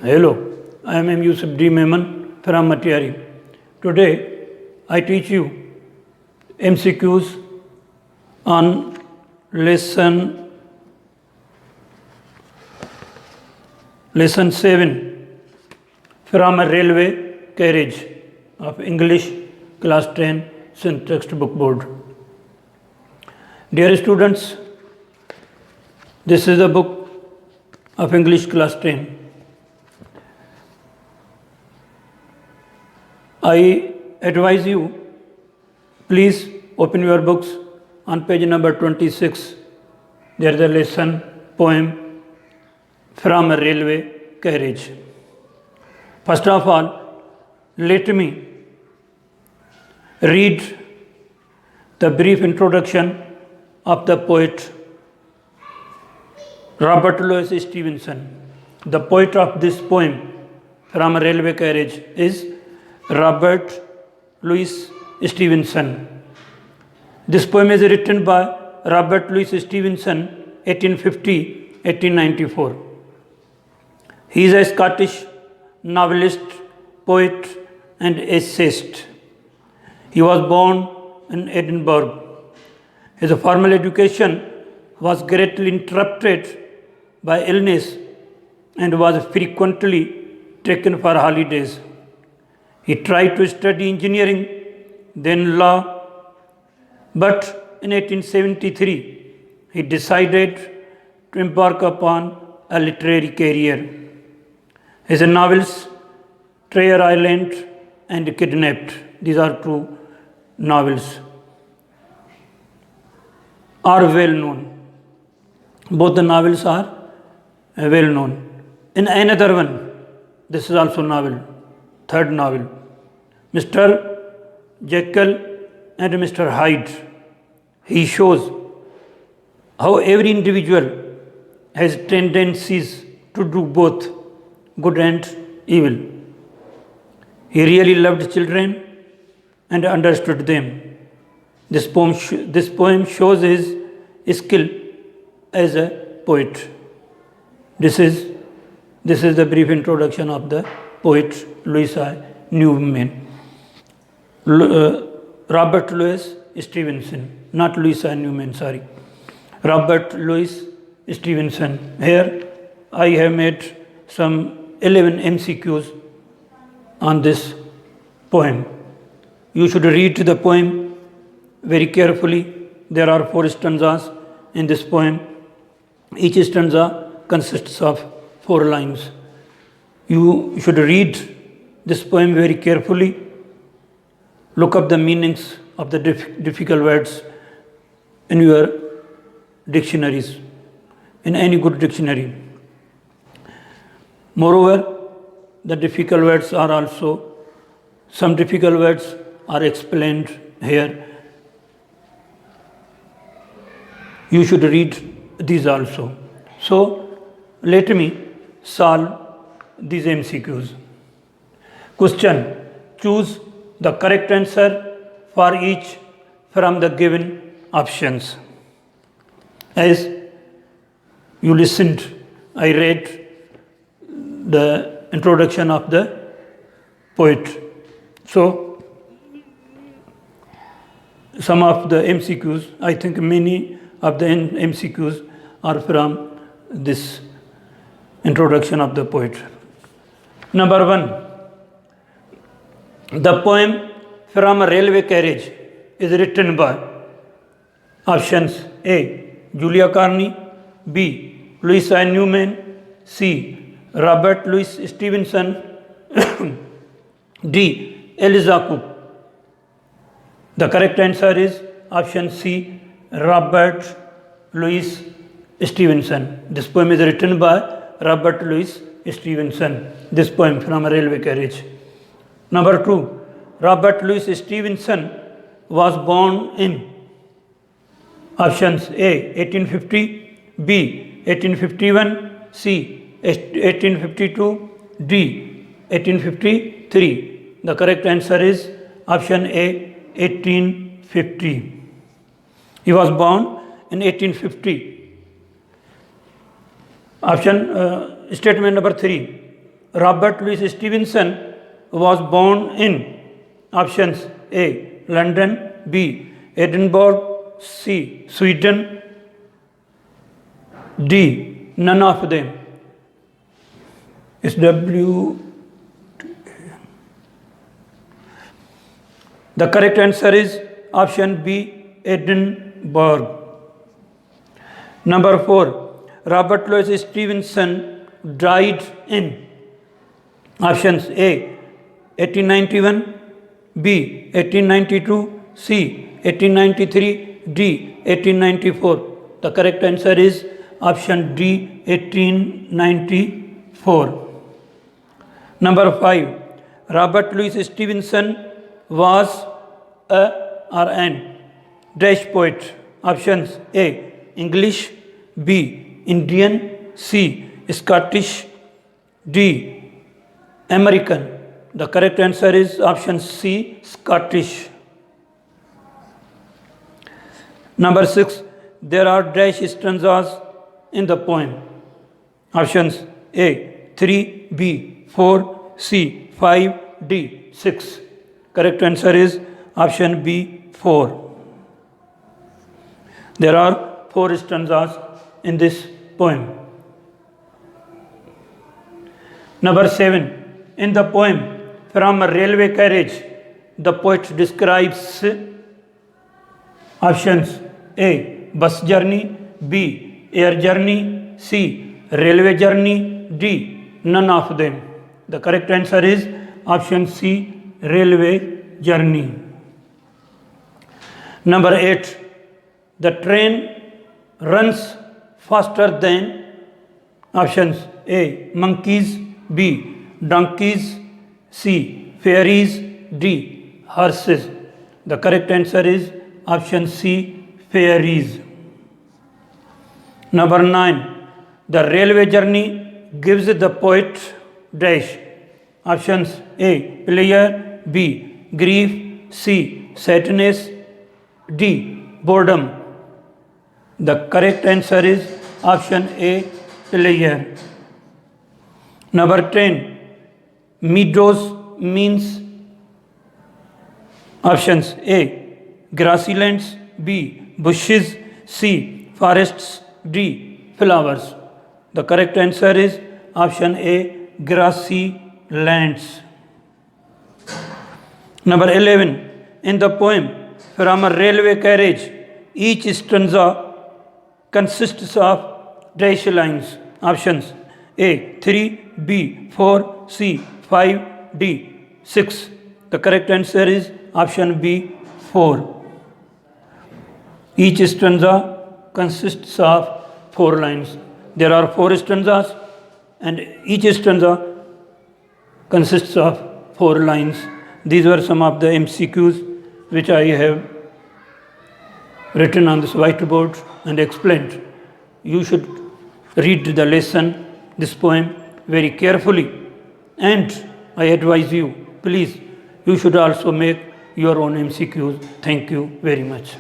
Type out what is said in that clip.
Hello, I am M. Yusuf D. Memon from Matiari. Today I teach you MCQs on lesson 7 from a railway carriage of English class 10 textbook board. Dear students, this is the book of English class 10. I advise you, please open your books on page number 26. There is a lesson poem from a railway carriage. First of all, let me read the brief introduction of the poet Robert Louis Stevenson. The poet of this poem from a railway carriage is Robert Louis Stevenson. This poem is written by Robert Louis Stevenson, 1850-1894. He is a Scottish novelist, poet, and essayist. He was born in Edinburgh. His formal education was greatly interrupted by illness and was frequently taken for holidays. He tried to study engineering, then law, but in 1873 he decided to embark upon a literary career. His novels Treasure Island and Kidnapped, these are two novels, are well known. Both the novels are well known. In another one, this is also novel, third novel, Mr. Jekyll and Mr. Hyde. He shows how every individual has tendencies to do both good and evil. He really loved children and understood them. This poem shows his skill as a poet. This is the brief introduction of the poet Louis Newman. Robert Louis Stevenson, not Louis Newman, sorry. Robert Louis Stevenson. Here I have made some 11 MCQs on this poem. You should read the poem very carefully. There are 4 stanzas in this poem. Each stanza consists of 4 lines. You should read this poem very carefully. Look up the meanings of the difficult words in your dictionaries, in any good dictionary. Moreover, the difficult words are also, some difficult words are explained here. You should read these also. So, let me solve these MCQs. Question: choose the correct answer for each from the given options. As you listened, I read the introduction of the poet. So, some of the MCQs, I think many of the MCQs are from this introduction of the poet. Number 1, the poem from a railway carriage is written by options: A. Julia Carney, B. Louis Newman, C. Robert Louis Stevenson, D. Eliza Cook. The correct answer is option C, Robert Louis Stevenson. This poem is written by Robert Louis Stevenson. This poem from a railway carriage. Number 2, Robert Louis Stevenson was born in options: A. 1850, B. 1851, C. 1852, D. 1853. The correct answer is option A, 1850. He was born in 1850. Statement number 3. Robert Louis Stevenson was born in options A. London, B. Edinburgh, C. Sweden, D. None of them. It's W. The correct answer is option B. Edinburgh. Number 4. Robert Louis Stevenson died in options A. 1891, B. 1892, C. 1893, D. 1894. The correct answer is option D. 1894. Number 5. Robert Louis Stevenson was a or an dash poet. Options A. English, B. Indian, C. Scottish, D. American. The correct answer is option C. Scottish. Number 6. There are dash stanzas in the poem. Options A. 3, B. 4, C. 5, D. 6. Correct answer is option B. 4. There are 4 stanzas in this poem. Number 7. In the poem From a Railway Carriage, the poet describes options A. Bus journey, B. Air journey, C. Railway journey, D. None of them. The correct answer is option C. Railway journey. Number 8. The train runs faster than options A. Monkeys, B. Donkeys, C. Fairies, D. Horses. The correct answer is option C. Fairies. Number 9. The railway journey gives the poet dash. Options A. Pleasure, B. Grief, C. Sadness, D. Boredom. The correct answer is option A. Pleasure. Number 10. Meadows means options A. Grasslands, B. Bushes, C. Forests, D. Flowers. The correct answer is option A. Grassy lands. Number 11. In the poem From a Railway Carriage, each stanza consists of dash lines. Options A. 3, B. 4, C. 5, D. 6. The correct answer is option B. 4. Each stanza consists of 4 lines. There are 4 stanzas and each stanza consists of 4 lines. These were some of the MCQs which I have written on this whiteboard and explained. You should read the lesson, this poem, very carefully, and I advise you, please, you should also make your own MCQs. Thank you very much.